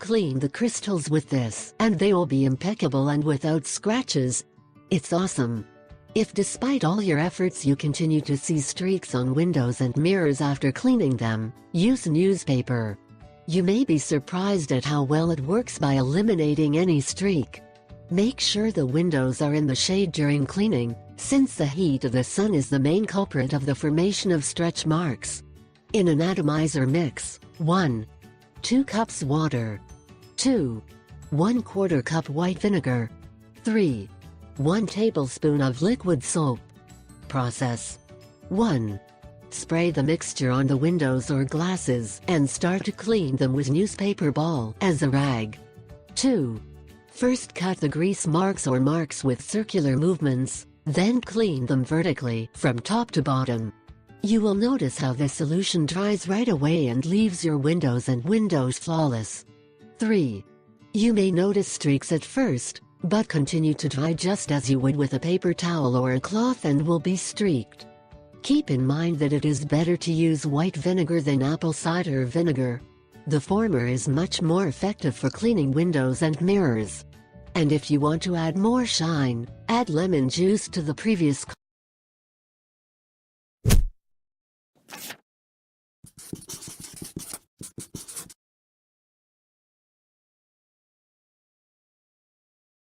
clean the crystals with this, and they will be impeccable and without scratches. It's awesome. If despite all your efforts you continue to see streaks on windows and mirrors after cleaning them, use newspaper. You may be surprised at how well it works by eliminating any streak. Make sure the windows are in the shade during cleaning, since the heat of the sun is the main culprit of the formation of stretch marks. In an atomizer mix, 1. 2 cups water. 2. 1/4 cup white vinegar. 3. 1 tablespoon of liquid soap. Process. 1. Spray the mixture on the windows or glasses and start to clean them with newspaper ball as a rag. 2. First cut the grease marks or marks with circular movements, then clean them vertically from top to bottom. You will notice how the solution dries right away and leaves your windows flawless. 3. You may notice streaks at first, but continue to dry just as you would with a paper towel or a cloth and will be streaked. Keep in mind that it is better to use white vinegar than apple cider vinegar. The former is much more effective for cleaning windows and mirrors. And if you want to add more shine, add lemon juice to the previous